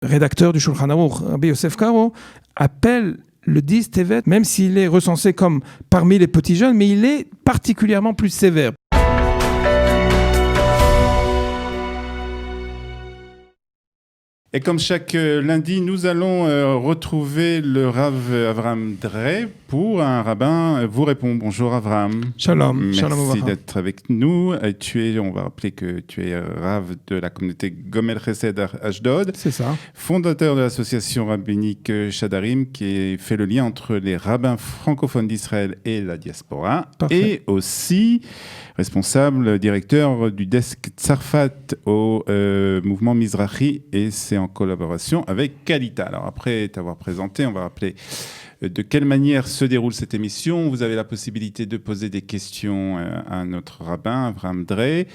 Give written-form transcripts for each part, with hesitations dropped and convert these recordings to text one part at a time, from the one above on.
rédacteur du Shulchan Aruch, Rabbi Yosef Karo, appelle le 10 Tevet, même s'il est recensé comme parmi les petits jeunes, mais il est particulièrement plus sévère. Et comme chaque lundi, nous allons retrouver le Rav Avraham Drey pour un rabbin vous répond. Bonjour Avraham. Shalom. Merci Shalom d'être avec nous. On va rappeler que tu es Rav de la communauté Gomel Chesed Ashdod. C'est ça. Fondateur de l'association rabbinique Shadarim qui fait le lien entre les rabbins francophones d'Israël et la diaspora. Parfait. Et aussi responsable directeur du desk Tzarfat au mouvement Mizrahi, et c'est en collaboration avec Kalita. Alors après t'avoir présenté, on va rappeler de quelle manière se déroule cette émission. Vous avez la possibilité de poser des questions à notre rabbin Avraham Drey.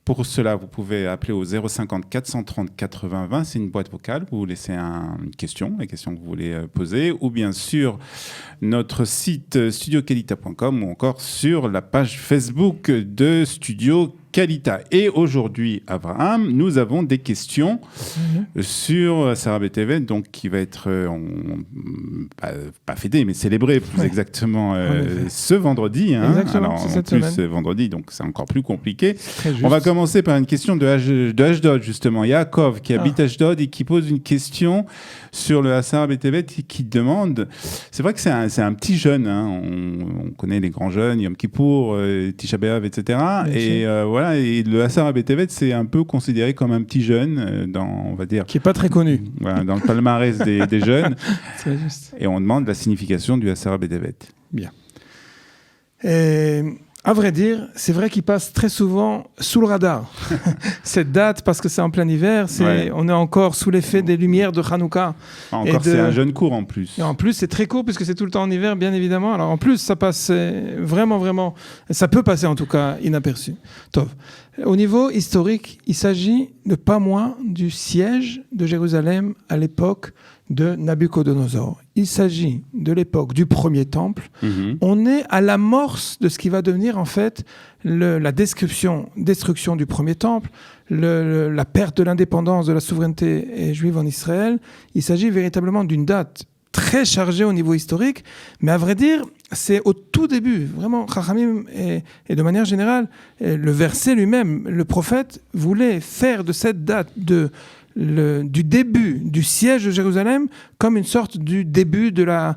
Pour cela, vous pouvez appeler au 050 430 80 20. C'est une boîte vocale. Vous laissez une question, les questions que vous voulez poser, ou bien sûr notre site studiokalita.com ou encore sur la page Facebook de Studio Kalita. Et aujourd'hui, Avraham, nous avons des questions sur Sarah Betevet, donc qui va être pas fêtée, mais célébrée plus exactement ce vendredi. Exactement, alors, c'est en plus, semaine. vendredi, donc c'est encore plus compliqué. On va commencer par une question de Ashdod, justement. Yaakov, qui habite Ashdod et qui pose une question sur le Sarah Betevet, qui demande... C'est vrai que c'est un petit jeune, on connaît les grands jeunes, Yom Kippour, Tisha B'Av, etc. Et voilà. Et le Sarah Betevet, c'est un peu considéré comme un petit jeune, on va dire... Qui n'est pas très connu. Voilà, dans le palmarès des jeunes. C'est juste. Et on demande la signification du Sarah Betevet. Bien. À vrai dire, c'est vrai qu'il passe très souvent sous le radar. Cette date, parce que c'est en plein hiver, on est encore sous l'effet des lumières de Hanouka. C'est un jeune court en plus. Et en plus, c'est très court puisque c'est tout le temps en hiver, bien évidemment. Alors en plus, ça passe vraiment, ça peut passer en tout cas inaperçu. Tov. Au niveau historique, il s'agit de pas moins du siège de Jérusalem à l'époque de Nabuchodonosor. Il s'agit de l'époque du premier temple. On est à l'amorce de ce qui va devenir en fait la destruction du premier temple, la perte de l'indépendance de la souveraineté juive en Israël. Il s'agit véritablement d'une date très chargée au niveau historique, mais à vrai dire, c'est au tout début, vraiment, Chachamim et de manière générale, le verset lui-même, le prophète voulait faire de cette date du début du siège de Jérusalem comme une sorte du début de la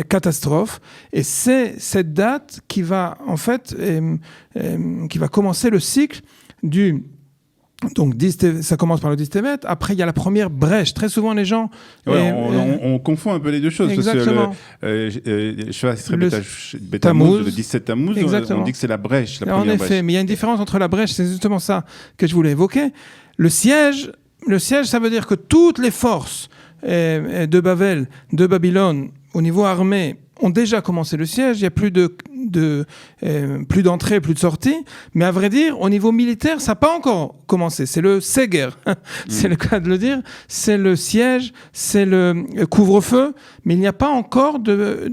catastrophe, et c'est cette date qui va en fait qui va commencer le cycle du... Donc ça commence par le 10 Tevet, après il y a la première brèche. Très souvent les gens... on confond un peu les deux choses. Exactement. Parce que Tammuz, le 17 Tammuz, on dit que c'est la brèche, la première brèche. Mais il y a une différence entre la brèche, c'est justement ça que je voulais évoquer. Le siège, ça veut dire que toutes les forces de Babel, de Babylone, au niveau armé, ont déjà commencé le siège. Il n'y a plus d'entrée, plus de sortie. Mais à vrai dire, au niveau militaire, ça n'a pas encore commencé. C'est le Seger, c'est le cas de le dire. C'est le siège, c'est le couvre-feu. Mais il n'y a pas encore de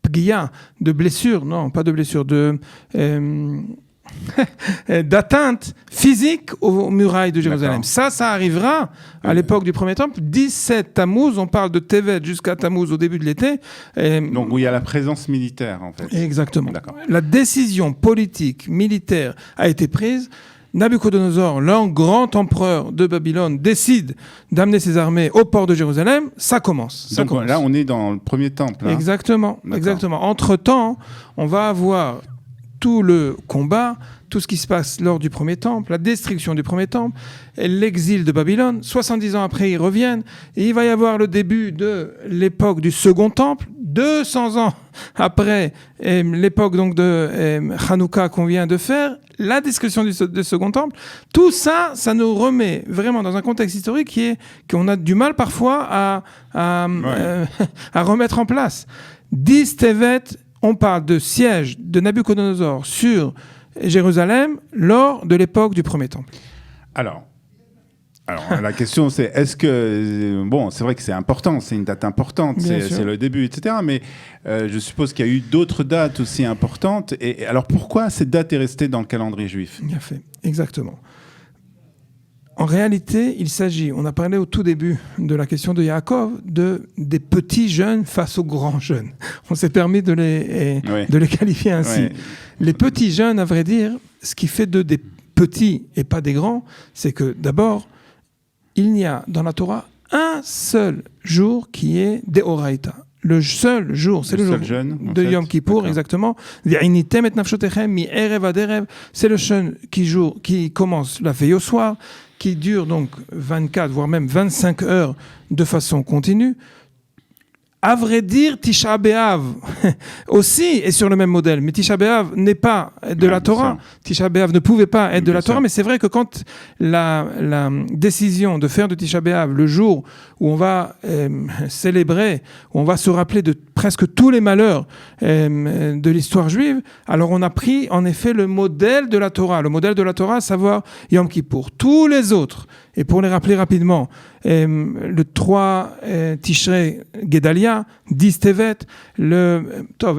pgia, de blessure. Non, pas de blessure, d'atteinte physique aux murailles de Jérusalem. Ça arrivera à l'époque du premier temple. 17 Tammuz, on parle de Tevet jusqu'à Tammuz au début de l'été. Donc où il y a la présence militaire en fait. Exactement. La décision politique, militaire a été prise. Nabuchodonosor, l'un grand empereur de Babylone, décide d'amener ses armées au port de Jérusalem. Ça commence. Là, on est dans le premier temple. Exactement. Entre-temps, on va avoir tout le combat, tout ce qui se passe lors du premier temple, la destruction du premier temple, l'exil de Babylone. 70 ans après, ils reviennent. Et il va y avoir le début de l'époque du second temple. 200 ans après l'époque donc de Hanouka qu'on vient de faire, la destruction du second temple. Tout ça, ça nous remet vraiment dans un contexte historique qu'on a du mal parfois à remettre en place. 10 Tevet, on parle de siège de Nabuchodonosor sur Jérusalem lors de l'époque du premier temple. Alors la question c'est, est-ce que... Bon, c'est vrai que c'est important, c'est une date importante, c'est le début, etc. Mais je suppose qu'il y a eu d'autres dates aussi importantes. Et alors pourquoi cette date est restée dans le calendrier juif ? Bien fait, exactement. En réalité, il s'agit, on a parlé au tout début de la question de Yaakov, des petits jeunes face aux grands jeunes. On s'est permis de les qualifier ainsi. Ouais. Les petits jeunes, à vrai dire, ce qui fait d'eux des petits et pas des grands, c'est que d'abord, il n'y a dans la Torah un seul jour qui est Deoraita. Le seul jour, c'est le jour de Yom Kippour, exactement. C'est le jeûne qui commence la veille au soir, qui dure donc 24, voire même 25 heures de façon continue. À vrai dire, Tisha B'Av aussi est sur le même modèle, mais Tisha B'Av n'est pas de la Torah. Tisha B'Av ne pouvait pas être de la Torah, mais c'est vrai que quand la décision de faire de Tisha B'Av le jour où on va célébrer, où on va se rappeler de presque tous les malheurs de l'histoire juive, alors on a pris en effet le modèle de la Torah. Le modèle de la Torah, à savoir Yom Kippour. Tous les autres, et pour les rappeler rapidement, le 3 Tishrei Gedalia, 10 Tevet,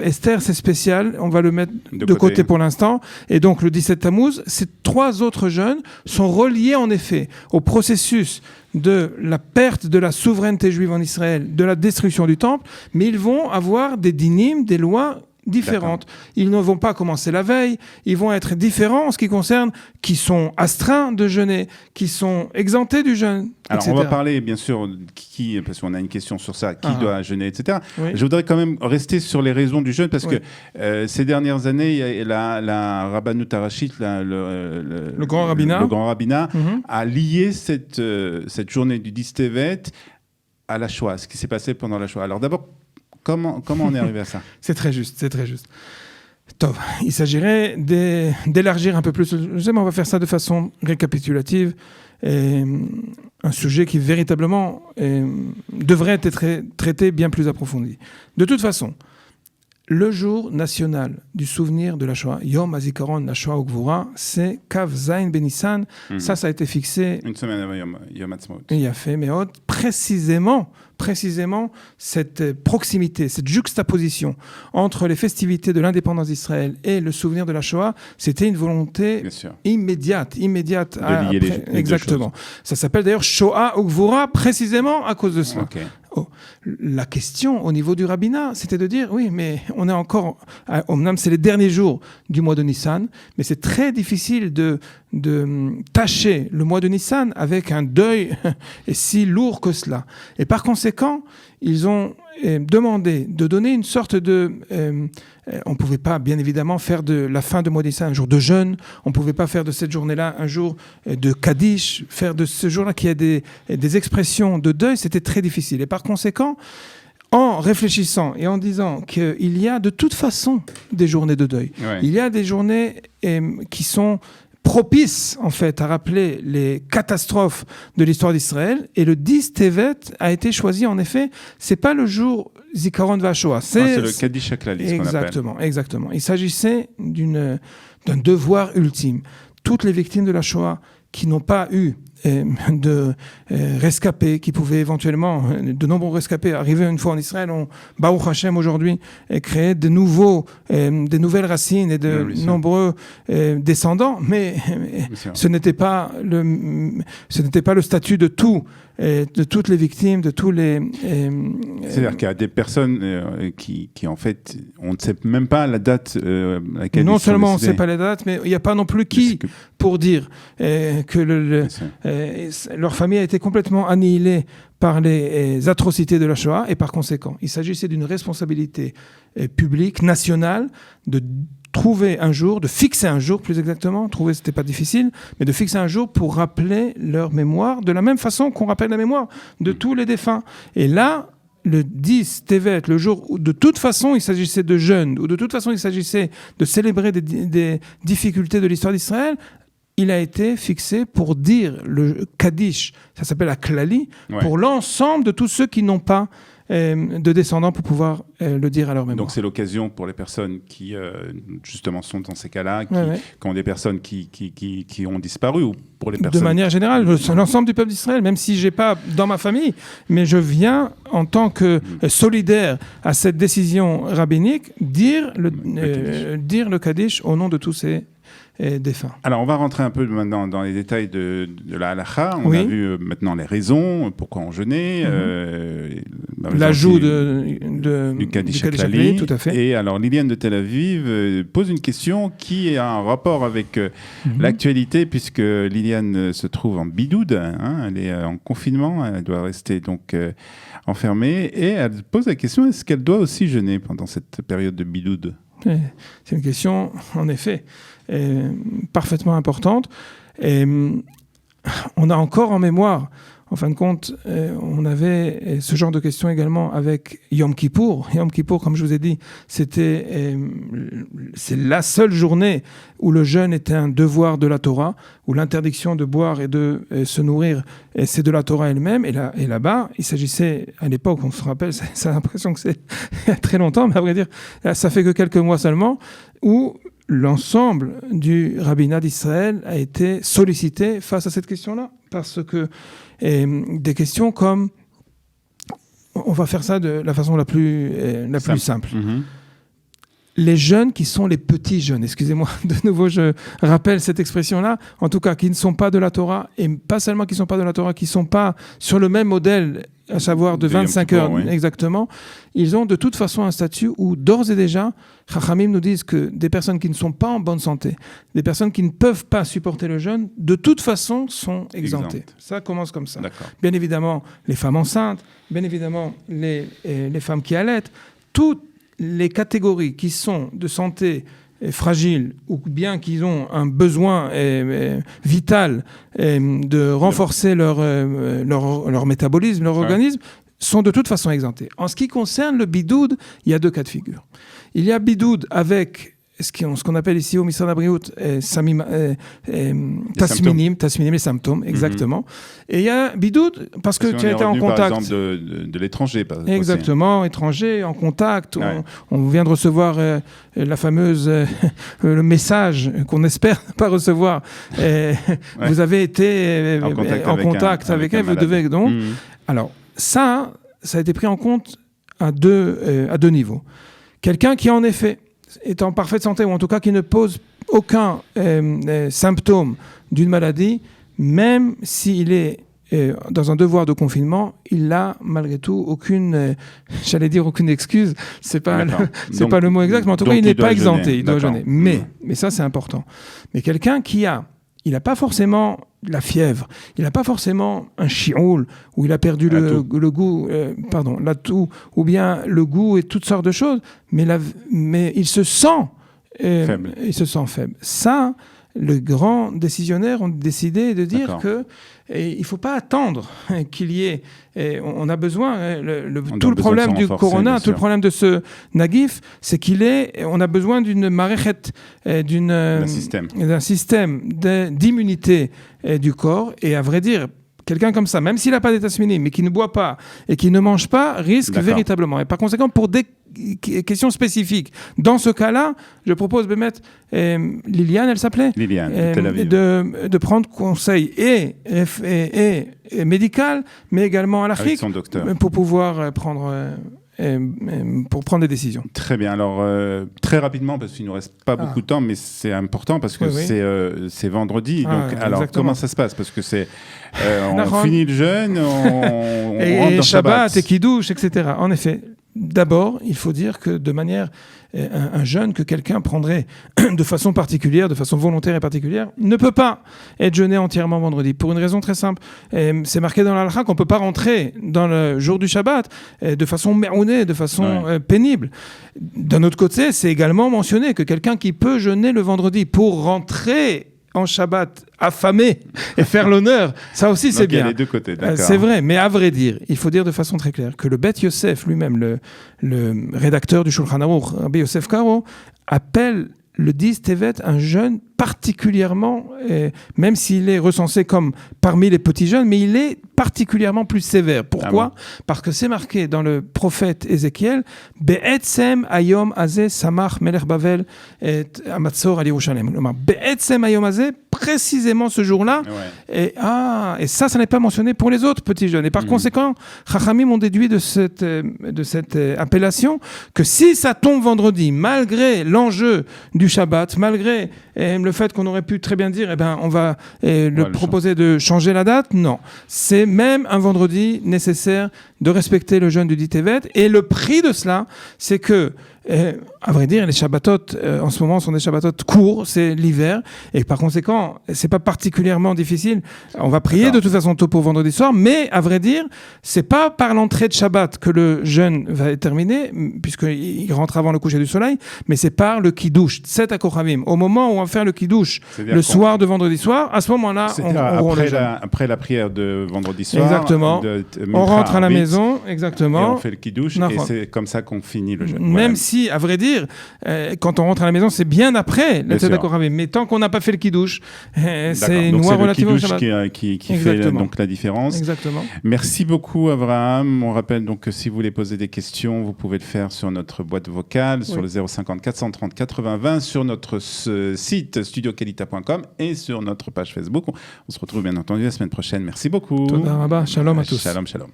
Esther, c'est spécial, on va le mettre de côté pour l'instant, et donc le 17 Tammuz, ces 3 autres jeûnes sont reliés en effet au processus de la perte de la souveraineté juive en Israël, de la destruction du temple, mais ils vont avoir des dynim, des lois différentes. D'accord. Ils ne vont pas commencer la veille, ils vont être différents en ce qui concerne qui sont astreints de jeûner, qui sont exemptés du jeûne, alors, etc. on va parler, bien sûr, parce qu'on a une question sur ça, qui doit jeûner, etc. Oui. Je voudrais quand même rester sur les raisons du jeûne, parce que ces dernières années, la Rabbanut Harashit, le grand rabbinat, a lié cette journée du 10 Tevet à la Shoah, ce qui s'est passé pendant la Shoah. Alors d'abord, comment on est arrivé à ça? C'est très juste. Tov, il s'agirait d'élargir un peu plus le sujet, mais on va faire ça de façon récapitulative. Un sujet qui véritablement devrait être traité bien plus approfondi. De toute façon, le jour national du souvenir de la Shoah, Yom HaZikaron, la Shoah Ugvura, c'est Kav Zayin Benissan. Ça a été fixé une semaine avant Yom Ha'atzmaut. Il y a fait, mais précisément cette proximité, cette juxtaposition entre les festivités de l'indépendance d'Israël et le souvenir de la Shoah, c'était une volonté immédiate de lier les exactement. Ça s'appelle d'ailleurs Shoah Ugvura précisément à cause de cela. Okay. La question au niveau du rabbinat, c'était de dire, oui, mais on est encore, c'est les derniers jours du mois de Nissan, mais c'est très difficile de tâcher le mois de Nissan avec un deuil si lourd que cela. Et par conséquent, ils ont demandé de donner une sorte de... on ne pouvait pas, bien évidemment, faire de la fin de mois de Nissan un jour de jeûne. On ne pouvait pas faire de cette journée-là un jour de Kaddish. Faire de ce jour-là qu'il y a des expressions de deuil, c'était très difficile. Et par conséquent, en réfléchissant et en disant qu'il y a de toute façon des journées de deuil, il y a des journées qui sont propice en fait à rappeler les catastrophes de l'histoire d'Israël, et le 10 Tevet a été choisi en effet, c'est pas le jour Zikaron Vashoah, c'est le Kaddish Haklali, exactement. Il s'agissait d'un devoir ultime. Toutes les victimes de la Shoah qui n'ont pas eu de rescapés, qui pouvaient éventuellement, de nombreux rescapés arriver une fois en Israël, ont, Baruch Hashem aujourd'hui, créé des nouvelles racines et de nombreux descendants, mais ce n'était pas le statut de toutes les victimes, de tous les... C'est-à-dire qu'il y a des personnes qui en fait, on ne sait même pas la date à laquelle non seulement on ne sait pas la date, mais il n'y a pas non plus qui pour dire que leur famille a été complètement annihilée par les atrocités de la Shoah, et par conséquent, il s'agissait d'une responsabilité publique, nationale, de trouver un jour, de fixer un jour plus exactement, trouver c'était pas difficile, mais de fixer un jour pour rappeler leur mémoire, de la même façon qu'on rappelle la mémoire de tous les défunts. Et là, le 10 Tevet, le jour où de toute façon il s'agissait de jeûne, ou de toute façon il s'agissait de célébrer des difficultés de l'histoire d'Israël, il a été fixé pour dire le Kaddish, ça s'appelle la Klali, pour l'ensemble de tous ceux qui n'ont pas de descendants pour pouvoir le dire à leur mémoire. Donc c'est l'occasion pour les personnes qui justement sont dans ces cas-là, qui ont des personnes qui ont disparu, ou pour les personnes... De manière générale, l'ensemble du peuple d'Israël, même si je n'ai pas dans ma famille, mais je viens en tant que solidaire à cette décision rabbinique dire le Kaddish au nom de tous ces défunts. Alors, on va rentrer un peu maintenant dans les détails de la halakha. On a vu maintenant les raisons, pourquoi on jeûnait, l'ajout du Kaddish Klali, tout à fait. Et alors, Liliane de Tel Aviv pose une question qui a un rapport avec l'actualité, puisque Liliane se trouve en bidoud, elle est en confinement, elle doit rester donc enfermée, et elle pose la question, est-ce qu'elle doit aussi jeûner pendant cette période de bidoud ? C'est une question, en effet, parfaitement importante. Et on a encore en mémoire, en fin de compte, on avait ce genre de questions également avec Yom Kippour. Yom Kippour, comme je vous ai dit, c'est la seule journée où le jeûne était un devoir de la Torah, où l'interdiction de boire et de se nourrir, c'est de la Torah elle-même. Et là-bas, il s'agissait, à l'époque, on se rappelle, ça a l'impression que c'est il y a très longtemps, mais à vrai dire, ça fait que quelques mois seulement, où l'ensemble du rabbinat d'Israël a été sollicité face à cette question-là, parce que des questions comme, on va faire ça de la façon la plus simple. Les jeunes qui sont les petits jeunes, excusez-moi, de nouveau je rappelle cette expression-là, en tout cas qui ne sont pas de la Torah, et pas seulement qui ne sont pas de la Torah, qui ne sont pas sur le même modèle, à savoir de 25 heures exactement, ils ont de toute façon un statut où d'ores et déjà, Chachamim nous disent que des personnes qui ne sont pas en bonne santé, des personnes qui ne peuvent pas supporter le jeûne, de toute façon sont exemptées. Ça commence comme ça. D'accord. Bien évidemment, les femmes enceintes, bien évidemment, les femmes qui allaitent, toutes les catégories qui sont de santé fragiles ou bien qui ont un besoin vital de renforcer leur métabolisme, leur organisme, sont de toute façon exemptés. En ce qui concerne le bidoud, il y a deux cas de figure. Il y a bidoud avec ce qu'on appelle ici au Misrad Habriout tasminim, les symptômes, exactement. Et il y a bidoud parce que tu as été en contact. Par exemple, de l'étranger. Exactement, étranger, en contact. Ouais. On vient de recevoir la fameuse le message qu'on espère ne pas recevoir. Vous avez été en contact avec elle, vous devez donc. Alors, ça a été pris en compte à deux niveaux. Quelqu'un qui, en effet, est en parfaite santé, ou en tout cas qui ne pose aucun symptôme d'une maladie, même s'il est dans un devoir de confinement, il n'a malgré tout aucune excuse, c'est pas le mot exact, mais en tout cas il n'est pas exempté, il doit jeûner. Mais ça c'est important. Mais quelqu'un il n'a pas forcément la fièvre, il n'a pas forcément un chioul où il a perdu le goût, la toux, ou bien le goût et toutes sortes de choses, mais il se sent faible. Il se sent faible. Ça, les grands décisionnaires ont décidé de dire il ne faut pas attendre qu'il y ait... on a besoin... tout le problème du corona, tout le problème de ce nagif, c'est on a besoin d'une marechet, d'un système d'immunité du corps. Et à vrai dire, quelqu'un comme ça, même s'il n'a pas d'état tasminim, mais qui ne boit pas et qui ne mange pas, risque véritablement. Et par conséquent, pour des questions spécifiques, dans ce cas-là, je propose de mettre Liliane, elle s'appelait Liliane, de prendre conseil et médical, mais également à l'Afrique, pour pouvoir prendre des décisions. Très bien. Alors, très rapidement, parce qu'il ne nous reste pas beaucoup de temps, mais c'est important parce que c'est vendredi. Donc, alors, comment ça se passe ? Parce que on finit le jeûne, on rentre dans Shabbat. Et Kiddush, etc. En effet, d'abord, il faut dire que de manière... un jeûne que quelqu'un prendrait de façon particulière, de façon volontaire et particulière, ne peut pas être jeûné entièrement vendredi, pour une raison très simple. C'est marqué dans l'Halakha qu'on ne peut pas rentrer dans le jour du Shabbat de façon mérounée, de façon pénible. D'un autre côté, c'est également mentionné que quelqu'un qui peut jeûner le vendredi pour rentrer en Shabbat affamé et faire l'honneur, ça aussi c'est bien. Il y a les deux côtés, d'accord. C'est vrai, mais à vrai dire, il faut dire de façon très claire que le Beth Yosef lui-même, le rédacteur du Shulchan Aruch, Rabbi Yosef Karo, appelle le 10 Tevet un jeûne particulièrement, même s'il est recensé comme parmi les petits jeûnes, mais il est particulièrement plus sévère. Pourquoi ? Parce que c'est marqué dans le prophète Ézéchiel, Be'etzem ayom azeh samach melech Bavel et amatzor al Yerushalem. Be'etzem ayom azeh, précisément ce jour-là. Et ça n'est pas mentionné pour les autres petits jeunes. Et par conséquent, Chachamim ont déduit de cette appellation que si ça tombe vendredi, malgré l'enjeu du Shabbat, malgré le le fait qu'on aurait pu très bien dire, on va proposer de changer la date. Non, c'est même un vendredi nécessaire de respecter le jeûne du dit Tevet. Et le prix de cela, c'est que, à vrai dire, les Shabbatot, en ce moment, sont des Shabbatot courts, c'est l'hiver, et par conséquent, c'est pas particulièrement difficile. On va prier de toute façon tôt pour vendredi soir, mais à vrai dire, c'est pas par l'entrée de Shabbat que le jeûne va être terminé, puisqu'il rentre avant le coucher du soleil, mais c'est par le Kiddush, Tset HaKochavim. Au moment où on va faire le Kiddush, le soir de vendredi soir, à ce moment-là, après la prière de vendredi soir. Exactement. On rentre à la maison, exactement. Et on fait le Kiddush, et c'est comme ça qu'on finit le jeûne. Même si, à vrai dire, quand on rentre à la maison, c'est bien après le Tset HaKochavim. Mais tant qu'on n'a pas fait le Kiddush, c'est une loi relative au Shabbat. Qui fait donc la différence. Exactement. Merci beaucoup, Abraham. On rappelle donc que si vous voulez poser des questions, vous pouvez le faire sur notre boîte vocale, sur le 050 430 80 20, sur notre site studiokelita.com et sur notre page Facebook. On se retrouve bien entendu la semaine prochaine. Merci beaucoup. Toda rabba. Shalom à tous. Shalom, shalom.